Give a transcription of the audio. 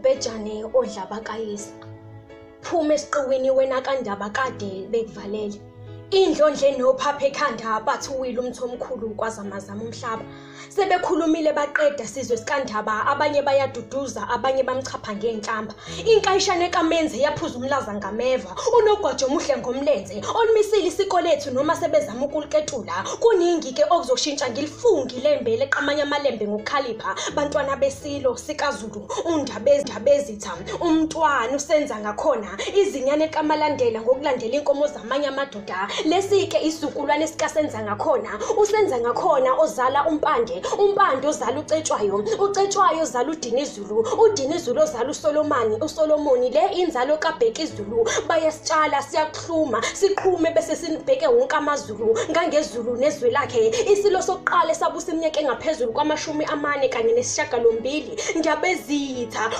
Bejane odlaba kayisa. Phuma esiqwini wena kaNdaba kade bekuvalele. Indlondle nophaphe ekhanda bathi Uwile Umth'Omkhulu kwazamazama umhlaba. Sebekhulumile baqeda sizwe sikaNdaba, abanye bayaduduza, abanye bamchapha ngenhlamba. Inkayishane kaMenze yaphuza umlaza ngameva, unogwaja omuhle ngomlenze, olumisile isiko lethu noma sebezama ukuliketula. Kuningi ke okuzoshintsha ngilifungi lembele qamanya amalembe ngokukhalipha. Bantwana besilo sikaZulu, undabezitha, umntwana usenza ngakhona, izinyane kamalandela ngokulandela inkomo zamanye amadoda. Lesike isizukulwane sikasenza ngakhona, usenza ngakhona ozala umpande ozala ucetshwayo, ucetshwayo ozala uDinizulu, uDinizulu ozala uSolomoni, le inzalo kaBhekizulu. Bayasitshala siyakuhluma, siqhume bese sinibheke wonke amaZulu, ngangezulu nezwe lakhe. Isilo sokuqala esabusa iminyaka engaphezulu kwamashumi 4 kanye nesishiyagalombili. Ndabezitha